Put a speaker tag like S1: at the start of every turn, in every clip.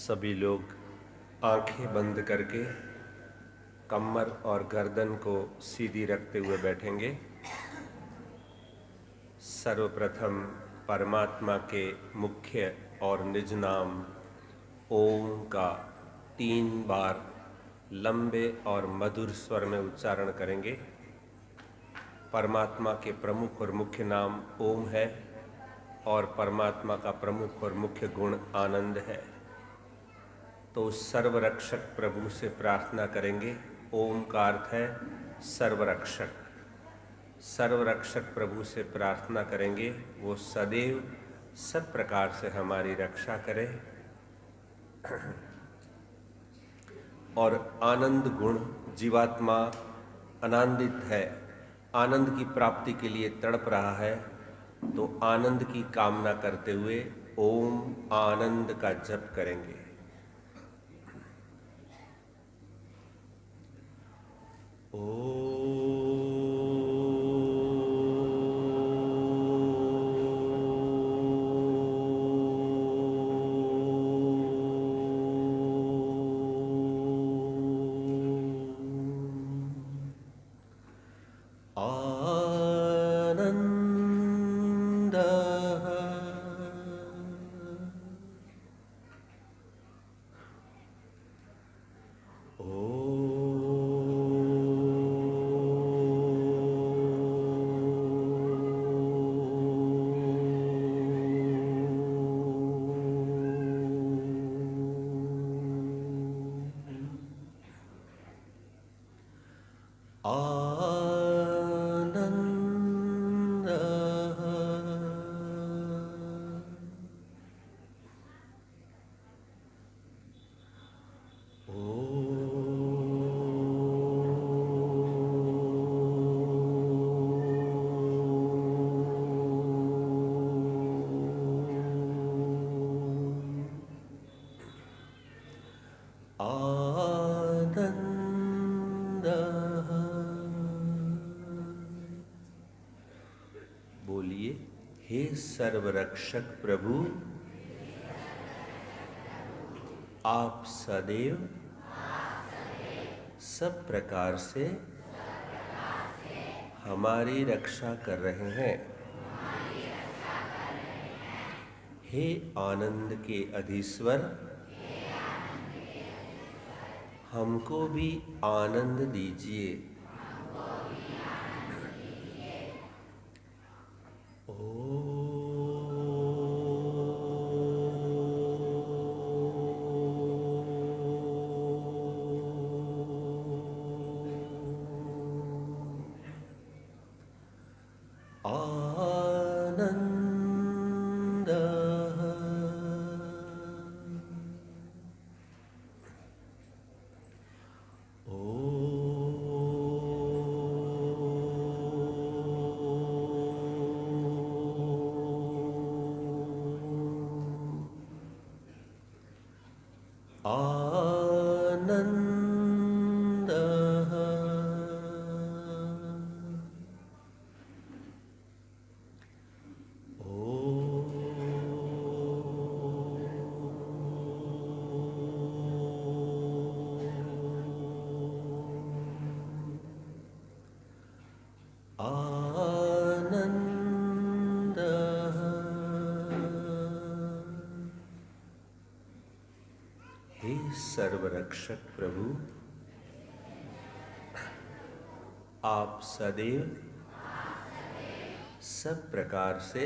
S1: सभी लोग आंखें बंद करके कमर और गर्दन को सीधी रखते हुए बैठेंगे। सर्वप्रथम परमात्मा के मुख्य और निज नाम ओम का 3 बार लंबे और मधुर स्वर में उच्चारण करेंगे। परमात्मा के प्रमुख और मुख्य नाम ओम है और परमात्मा का प्रमुख और मुख्य गुण आनंद है। तो सर्वरक्षक प्रभु से प्रार्थना करेंगे। ओम का अर्थ है सर्वरक्षक। सर्वरक्षक प्रभु से प्रार्थना करेंगे वो सदैव सब प्रकार से हमारी रक्षा करे। और आनंद गुण, जीवात्मा आनंदित है, आनंद की प्राप्ति के लिए तड़प रहा है, तो आनंद की कामना करते हुए ओम आनंद का जप करेंगे। बोलिए, हे सर्वरक्षक प्रभु, आप सदैव सब प्रकार से हमारी रक्षा कर रहे हैं। हे आनंद के अधीश्वर, हमको भी आनंद दीजिए। हे सर्वरक्षक प्रभु, आप सदैव सब प्रकार से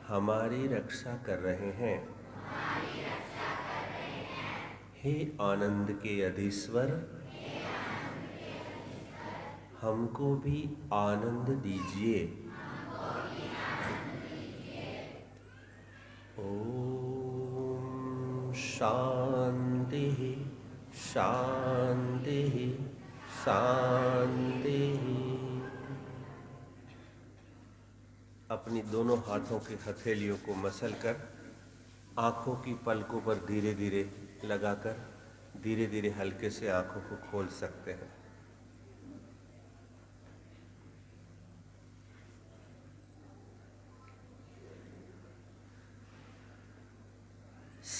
S1: हमारी रक्षा कर रहे हैं। हे आनंद के अधीश्वर, हमको भी आनंद दीजिए। ओम शांति शांति शांति। अपनी दोनों हाथों की हथेलियों को मसलकर आँखों की पलकों पर धीरे धीरे लगाकर धीरे धीरे हल्के से आँखों को खोल सकते हैं।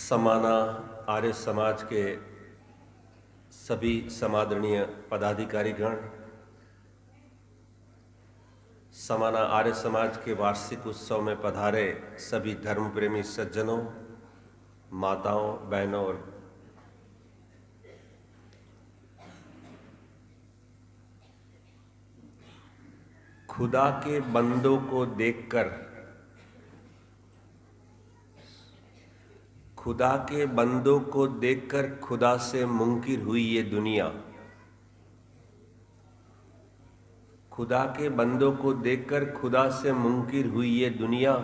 S1: समाना आर्य समाज के सभी समादरणीय पदाधिकारीगण, समाना आर्य समाज के वार्षिक उत्सव में पधारे सभी धर्म प्रेमी सज्जनों, माताओं, बहनों और खुदा के बंदों को देखकर, खुदा के बंदों को देखकर खुदा से मुनकिर हुई ये दुनिया। खुदा के बंदों को देखकर खुदा से मुनकिर हुई ये दुनिया।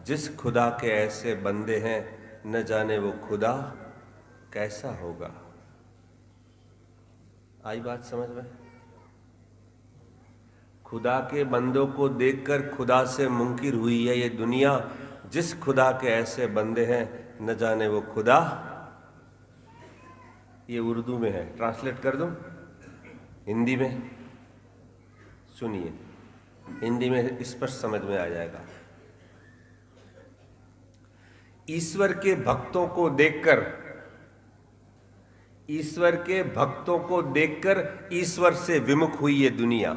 S1: जिस खुदा के ऐसे बंदे हैं, न जाने वो खुदा कैसा होगा। आई बात समझ में? खुदा के बंदों को देखकर खुदा से मुनकिर हुई है ये दुनिया। जिस खुदा के ऐसे बंदे हैं, न जाने वो खुदा। ये उर्दू में है, ट्रांसलेट कर दूं हिंदी में? सुनिए, हिंदी में स्पष्ट समझ में आ जाएगा। ईश्वर के भक्तों को देखकर, ईश्वर के भक्तों को देखकर ईश्वर से विमुख हुई ये दुनिया।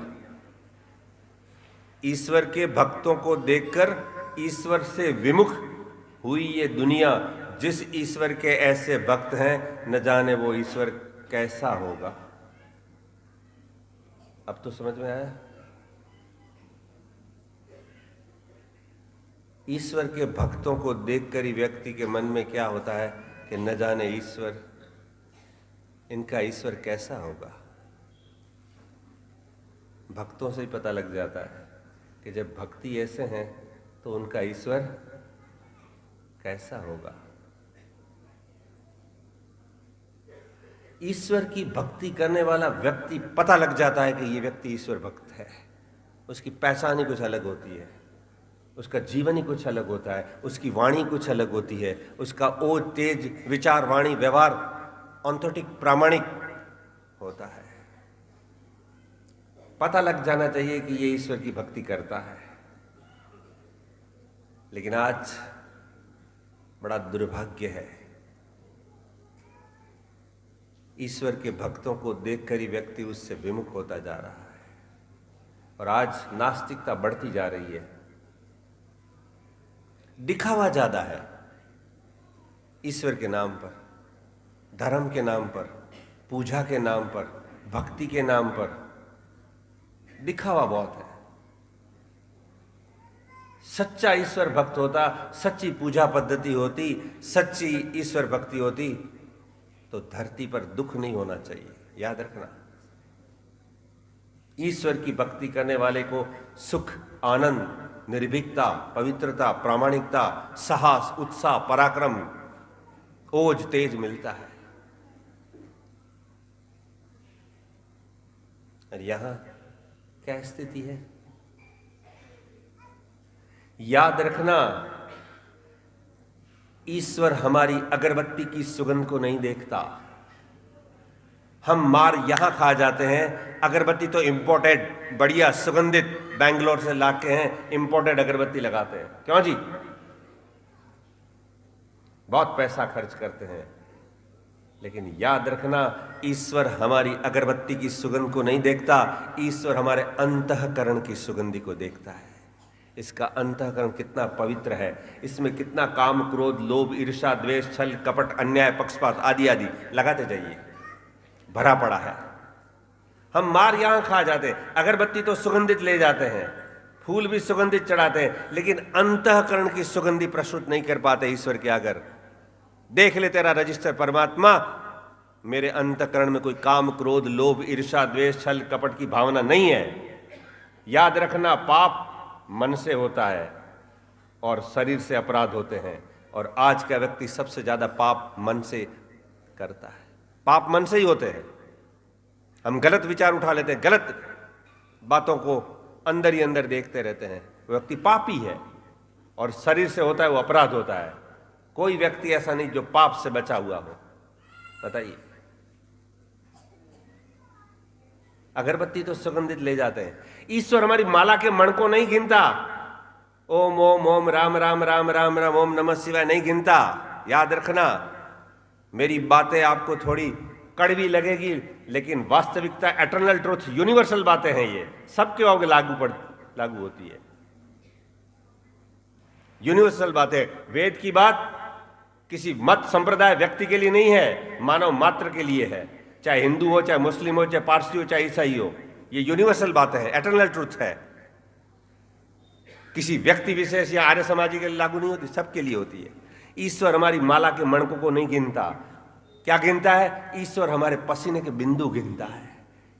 S1: ईश्वर के भक्तों को देखकर ईश्वर से विमुख हुई ये दुनिया। जिस ईश्वर के ऐसे भक्त हैं, न जाने वो ईश्वर कैसा होगा। अब तो समझ में आया? ईश्वर के भक्तों को देखकर ही व्यक्ति के मन में क्या होता है कि न जाने ईश्वर, इनका ईश्वर कैसा होगा। भक्तों से ही पता लग जाता है कि जब भक्ति ऐसे हैं तो उनका ईश्वर कैसा होगा। ईश्वर की भक्ति करने वाला व्यक्ति, पता लग जाता है कि ये व्यक्ति ईश्वर भक्त है। उसकी पहचान ही कुछ अलग होती है, उसका जीवन ही कुछ अलग होता है, उसकी वाणी कुछ अलग होती है, उसका ओज, तेज, विचार, वाणी, व्यवहार ऑथेंटिक, प्रामाणिक होता है। पता लग जाना चाहिए कि ये ईश्वर की भक्ति करता है। लेकिन आज बड़ा दुर्भाग्य है, ईश्वर के भक्तों को देखकर ही व्यक्ति उससे विमुख होता जा रहा है। और आज नास्तिकता बढ़ती जा रही है, दिखावा ज्यादा है। ईश्वर के नाम पर, धर्म के नाम पर, पूजा के नाम पर, भक्ति के नाम पर दिखावा बहुत है। सच्चा ईश्वर भक्त होता, सच्ची पूजा पद्धति होती, सच्ची ईश्वर भक्ति होती, तो धरती पर दुख नहीं होना चाहिए। याद रखना, ईश्वर की भक्ति करने वाले को सुख, आनंद, निर्भीकता, पवित्रता, प्रामाणिकता, साहस, उत्साह, पराक्रम, ओज, तेज मिलता है। और यहां क्या स्थिति है? याद रखना, ईश्वर हमारी अगरबत्ती की सुगंध को नहीं देखता। हम मार यहां खा जाते हैं। अगरबत्ती तो इंपोर्टेड, बढ़िया सुगंधित बैंगलोर से लाके हैं, इंपोर्टेड अगरबत्ती लगाते हैं। क्यों जी? बहुत पैसा खर्च करते हैं। लेकिन याद रखना, ईश्वर हमारी अगरबत्ती की सुगंध को नहीं देखता, ईश्वर हमारे अंतःकरण की सुगंधी को देखता है। इसका अंतःकरण कितना पवित्र है, इसमें कितना काम, क्रोध, लोभ, ईर्ष्या, द्वेष, छल, कपट, अन्याय, पक्षपात आदि आदि लगाते जाइए, भरा पड़ा है। हम मार यहां खा जाते हैं। अगरबत्ती तो सुगंधित ले जाते हैं, फूल भी सुगंधित चढ़ाते हैं, लेकिन अंतःकरण की सुगंधी प्रस्तुत नहीं कर पाते ईश्वर के आगे। देख ले तेरा रजिस्टर परमात्मा, मेरे अंतःकरण में कोई काम, क्रोध, लोभ, ईर्ष्या, द्वेष, छल, कपट की भावना नहीं है। याद रखना, पाप मन से होता है और शरीर से अपराध होते हैं। और आज का व्यक्ति सबसे ज्यादा पाप मन से करता है। पाप मन से ही होते हैं। हम गलत विचार उठा लेते हैं, गलत बातों को अंदर ही अंदर देखते रहते हैं। वो व्यक्ति पापी है। और शरीर से होता है वो अपराध होता है। कोई व्यक्ति ऐसा नहीं जो पाप से बचा हुआ हो। बताइए, अगरबत्ती तो सुगंधित ले जाते हैं। ईश्वर हमारी माला के मण को नहीं गिनता। ओम ओम ओम राम राम राम राम राम ओम नमः शिवाय नहीं गिनता। याद रखना, मेरी बातें आपको थोड़ी कड़वी लगेगी, लेकिन वास्तविकता, एटर्नल ट्रूथ, यूनिवर्सल बातें हैं, ये सबके ओर लागू होती है। यूनिवर्सल बातें। वेद की बात किसी मत संप्रदाय व्यक्ति के लिए नहीं है, मानव मात्र के लिए है, चाहे हिंदू हो, चाहे मुस्लिम हो, चाहे पारसी हो, चाहे ईसाई हो। ये यूनिवर्सल बातें हैं, एटर्नल ट्रूथ है। किसी व्यक्ति विशेष या आर्य समाजी के लिए लागू नहीं होती, सबके लिए होती है। ईश्वर हमारी माला के मणकों को नहीं गिनता। क्या गिनता है? ईश्वर हमारे पसीने के बिंदु गिनता है।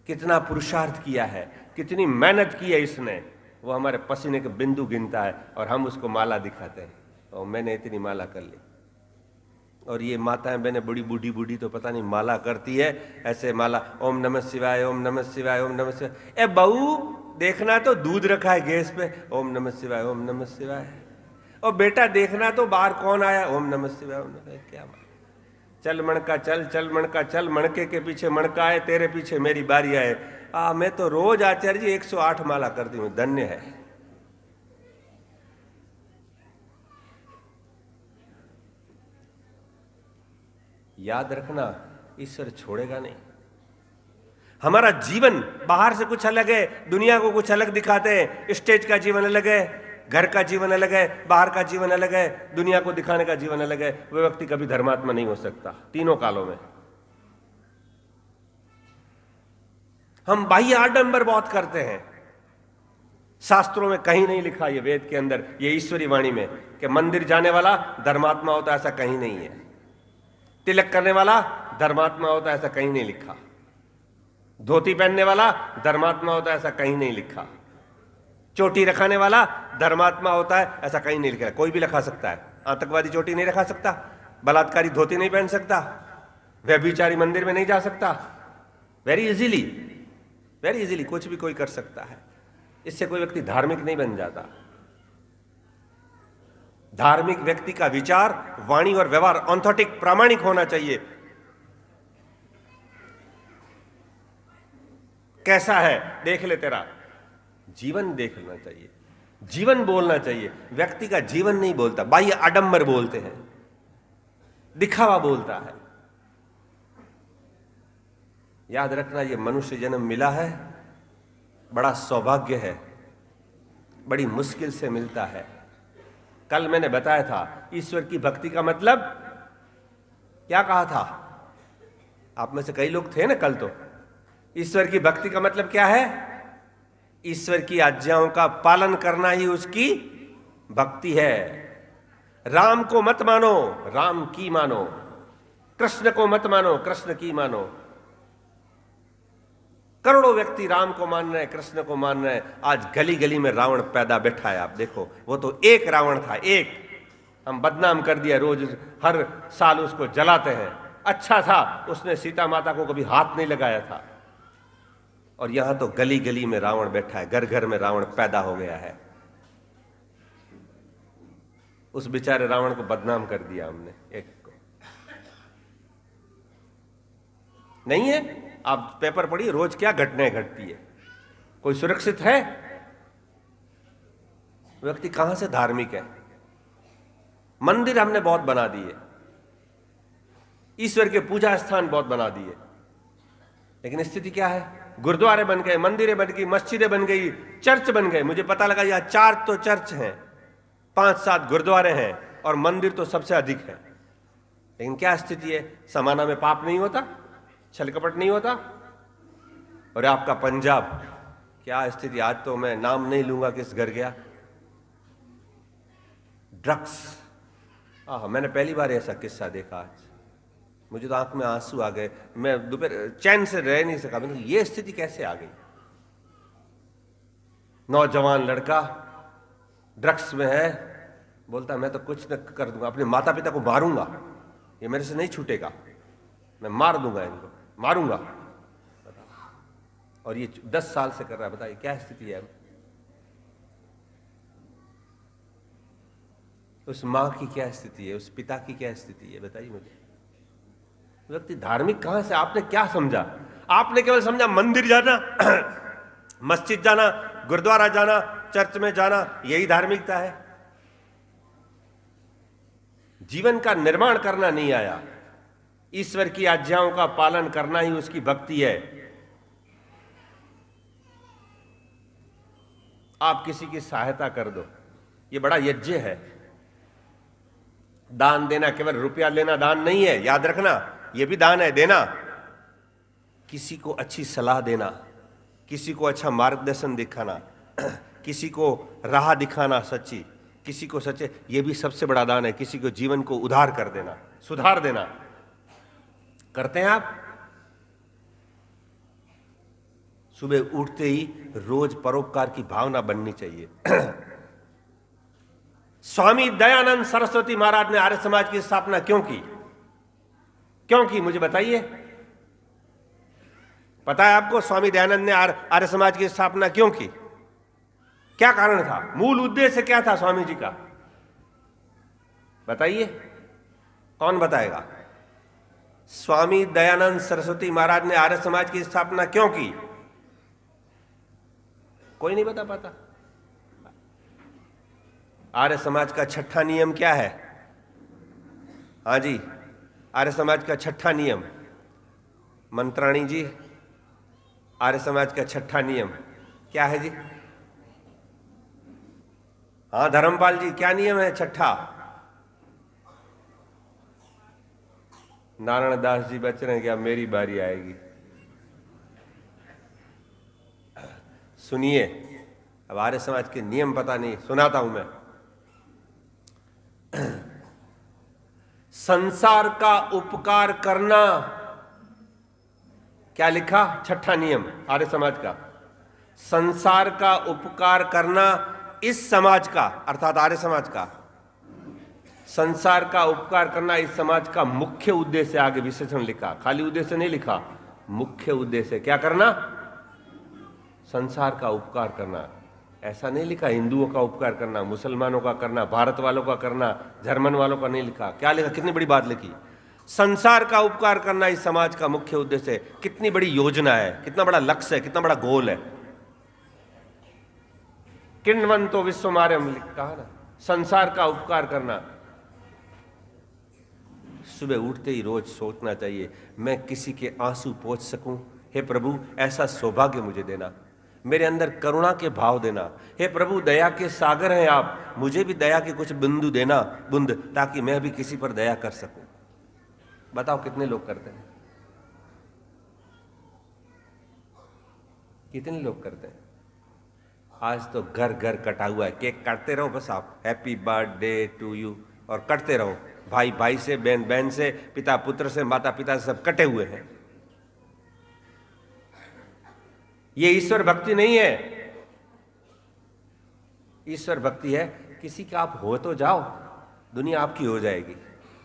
S1: कितना पुरुषार्थ किया है, कितनी मेहनत की है इसने, वो हमारे पसीने के बिंदु गिनता है, और हम उसको माला दिखाते हैं, और मैंने इतनी माला कर ली। और ये माताएं बहनें बड़ी बूढ़ी तो पता नहीं माला करती है ऐसे, माला ओम नमः शिवाय, ओम नमः शिवाय, ओम नमः शिवाय। ए बहू, देखना तो दूध रखा है गैस पे, ओम नमः शिवाय, ओम नमः शिवाय। और बेटा देखना तो बाहर कौन आया, ओम नमः शिवाय, ओम नमः। क्या चल मणका चल, चल मणका चल, मणके के पीछे मणका आए, तेरे पीछे मेरी बारी आए। मैं तो रोज आचार्य जी 108 माला करती हूं, धन्य है। याद रखना, ईश्वर छोड़ेगा नहीं। हमारा जीवन बाहर से कुछ अलग है, दुनिया को कुछ अलग दिखाते हैं। स्टेज का जीवन अलग है, घर का जीवन अलग है, बाहर का जीवन अलग है, दुनिया को दिखाने का जीवन अलग है। वह व्यक्ति कभी धर्मात्मा नहीं हो सकता तीनों कालों में। हम बाह्य आडंबर बहुत करते हैं। शास्त्रों में कहीं नहीं लिखा, ये वेद के अंदर, ये ईश्वरी वाणी में, कि मंदिर जाने वाला धर्मात्मा होता, ऐसा कहीं नहीं है। तिलक करने वाला धर्मात्मा होता, ऐसा कहीं नहीं लिखा। धोती पहनने वाला धर्मात्मा होता है, ऐसा कहीं नहीं लिखा। चोटी रखाने वाला धर्मात्मा होता है, ऐसा कहीं नहीं लिखा। कोई भी रखा सकता है। आतंकवादी चोटी नहीं रखा सकता, बलात्कारी धोती नहीं पहन सकता, व्यभिचारी मंदिर में नहीं जा सकता। वेरी इजीली कुछ भी कोई कर सकता है। इससे कोई व्यक्ति धार्मिक नहीं बन जाता। धार्मिक व्यक्ति का विचार, वाणी और व्यवहार ऑथेंटिक, प्रामाणिक होना चाहिए। कैसा है देख ले, तेरा जीवन देख लेना चाहिए, जीवन बोलना चाहिए। व्यक्ति का जीवन नहीं बोलता, बाह्य आडंबर बोलते हैं, दिखावा बोलता है। याद रखना, ये मनुष्य जन्म मिला है, बड़ा सौभाग्य है, बड़ी मुश्किल से मिलता है। कल मैंने बताया था, ईश्वर की भक्ति का मतलब क्या कहा था? आप में से कई लोग थे ना कल। तो ईश्वर की भक्ति का मतलब क्या है? ईश्वर की आज्ञाओं का पालन करना ही उसकी भक्ति है। राम को मत मानो, राम की मानो। कृष्ण को मत मानो, कृष्ण की मानो। करोड़ों व्यक्ति राम को मान रहे हैं, कृष्ण को मान रहे हैं। आज गली गली में रावण पैदा बैठा है। आप देखो, वो तो एक रावण था, एक। हम बदनाम कर दिया, रोज हर साल उसको जलाते हैं। अच्छा था, उसने सीता माता को कभी हाथ नहीं लगाया था। और यहां तो गली गली में रावण बैठा है, घर घर में रावण पैदा हो गया है। उस बेचारे रावण को बदनाम कर दिया हमने, एक को। नहीं है? आप पेपर पढ़िए, रोज क्या घटनाएं घटती है। कोई सुरक्षित है? व्यक्ति कहां से धार्मिक है? मंदिर हमने बहुत बना दिए, ईश्वर के पूजा स्थान बहुत बना दिए, लेकिन स्थिति क्या है? गुरुद्वारे बन गए, मंदिरें बन गई, मस्जिदें बन गई, चर्च बन गए। मुझे पता लगा यहां 4 तो चर्च हैं, 5-7 गुरुद्वारे हैं, और मंदिर तो सबसे अधिक है। लेकिन क्या स्थिति है? समाना में पाप नहीं होता, छल कपट नहीं होता। और आपका पंजाब, क्या स्थिति? आज तो मैं नाम नहीं लूंगा किस घर गया, ड्रग्स। मैंने पहली बार ऐसा किस्सा देखा आज। मुझे तो आंख में आंसू आ गए। मैं दोपहर चैन से रह नहीं सका। मैंने ये स्थिति कैसे आ गई? नौजवान लड़का ड्रग्स में है, बोलता मैं तो कुछ न कर दूंगा, अपने माता पिता को मारूंगा, ये मेरे से नहीं छूटेगा, मैं मार दूंगा इनको, मारूंगा। और ये 10 साल से कर रहा है। बताइए क्या स्थिति है? उस मां की क्या स्थिति है? उस पिता की क्या स्थिति है? बताइए मुझे। व्यक्ति धार्मिक कहां से? आपने क्या समझा? आपने केवल समझा मंदिर जाना, मस्जिद जाना, गुरुद्वारा जाना, चर्च में जाना, यही धार्मिकता है। जीवन का निर्माण करना नहीं आया। ईश्वर की आज्ञाओं का पालन करना ही उसकी भक्ति है। आप किसी की सहायता कर दो, ये बड़ा यज्ञ है। दान देना केवल रुपया लेना दान नहीं है, याद रखना, यह भी दान है, देना। किसी को अच्छी सलाह देना, किसी को अच्छा मार्गदर्शन दिखाना, किसी को राह दिखाना सच्ची, किसी को सच्चे, यह भी सबसे बड़ा दान है। किसी को जीवन को उधार कर देना, सुधार देना। करते हैं आप? सुबह उठते ही रोज परोपकार की भावना बननी चाहिए। स्वामी दयानंद सरस्वती महाराज ने आर्य समाज की स्थापना क्यों की? क्यों की मुझे बताइए। पता है आपको स्वामी दयानंद ने आर्य समाज की स्थापना क्यों की? क्या कारण था? मूल उद्देश्य क्या था स्वामी जी का? बताइए, कौन बताएगा? स्वामी दयानंद सरस्वती महाराज ने आर्य समाज की स्थापना क्यों की? कोई नहीं बता पाता। आर्य समाज का छठा नियम क्या है? हाँ जी, आर्य समाज का छठा नियम, मंत्राणी जी, आर्य समाज का छठा नियम क्या है जी? हाँ धर्मपाल जी, क्या नियम है छठा? नारायण दास जी बच रहे हैं क्या? मेरी बारी आएगी। सुनिए, अब आर्य समाज के नियम पता नहीं, सुनाता हूं मैं। संसार का उपकार करना, क्या लिखा? छठा नियम आर्य समाज का। संसार का उपकार करना इस समाज का, अर्थात आर्य समाज का, संसार का उपकार करना इस समाज का मुख्य उद्देश्य। आगे विशेषण लिखा, खाली उद्देश्य नहीं लिखा, मुख्य उद्देश्य। क्या करना? संसार का उपकार करना। ऐसा नहीं लिखा हिंदुओं का उपकार करना, मुसलमानों का करना, भारत वालों का करना, जर्मन वालों का नहीं लिखा। क्या लिखा? कितनी बड़ी बात लिखी। संसार का उपकार करना इस समाज का मुख्य उद्देश्य है। कितनी बड़ी योजना है, कितना बड़ा लक्ष्य है, कितना बड़ा गोल है। किन्वंतो विश्वमार्यम कहा ना, संसार का उपकार करना। सुबह उठते ही रोज सोचना चाहिए, मैं किसी के आंसू पोंछ सकूं। हे प्रभु, ऐसा सौभाग्य मुझे देना, मेरे अंदर करुणा के भाव देना। हे प्रभु, दया के सागर हैं आप, मुझे भी दया के कुछ बिंदु देना, बूंद, ताकि मैं भी किसी पर दया कर सकूं। बताओ कितने लोग करते हैं? कितने लोग करते हैं? आज तो घर घर कटा हुआ है। केक काटते रहो बस आप, हैप्पी बर्थडे टू यू, और कटते रहो। भाई भाई से, बहन बहन से, पिता पुत्र से, माता पिता से, सब कटे हुए हैं। ये ईश्वर भक्ति नहीं है। ईश्वर भक्ति है किसी का आप हो तो जाओ, दुनिया आपकी हो जाएगी।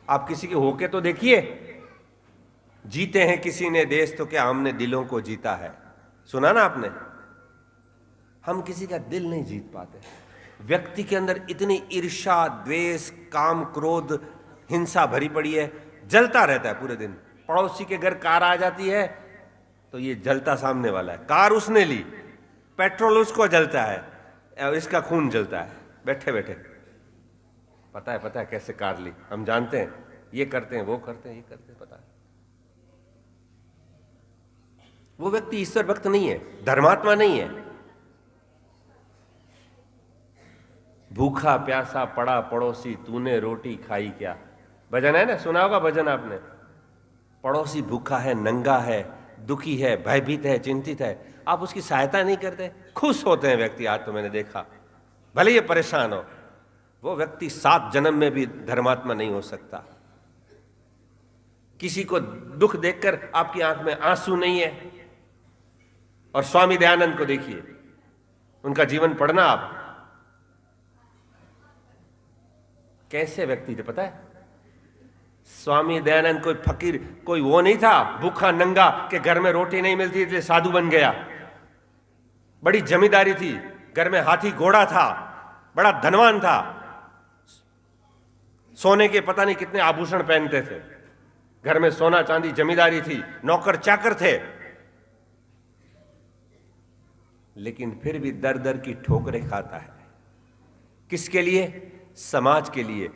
S1: आप किसी के होके तो देखिए। जीते हैं किसी ने देश तो क्या हमने दिलों को जीता है। सुना ना आपने? हम किसी का दिल नहीं जीत पाते। व्यक्ति के अंदर इतनी ईर्ष्या, द्वेष, काम, क्रोध, हिंसा भरी पड़ी है, जलता रहता है पूरे दिन। पड़ोसी के घर कार आ जाती है तो ये जलता सामने वाला है। कार उसने ली, पेट्रोल उसको जलता है, और इसका खून जलता है बैठे बैठे। पता है कैसे कार ली, हम जानते हैं। ये करते हैं, वो करते हैं, ये करते हैं, पता है। वो व्यक्ति ईश्वर भक्त नहीं है, धर्मात्मा नहीं है। भूखा प्यासा पड़ा पड़ोसी, तूने रोटी खाई क्या? भजन है ना, सुना होगा भजन आपने। पड़ोसी भूखा है, नंगा है, दुखी है, भयभीत है, चिंतित है, आप उसकी सहायता नहीं करते। खुश होते हैं व्यक्ति, आज तो मैंने देखा, भले ये परेशान हो। वो व्यक्ति 7 जन्म में भी धर्मात्मा नहीं हो सकता। किसी को दुख देखकर आपकी आंख में आंसू नहीं है। और स्वामी दयानंद को देखिए, उनका जीवन पढ़ना आप, कैसे व्यक्ति थे पता है? स्वामी दयानंद कोई फकीर, कोई वो नहीं था भूखा नंगा के घर में रोटी नहीं मिलती इसलिए साधु बन गया। बड़ी जमींदारी थी, घर में हाथी घोड़ा था, बड़ा धनवान था, सोने के पता नहीं कितने आभूषण पहनते थे, घर में सोना चांदी, जमींदारी थी, नौकर चाकर थे, लेकिन फिर भी दर दर की ठोकरें खाता है। किसके लिए? समाज के लिए।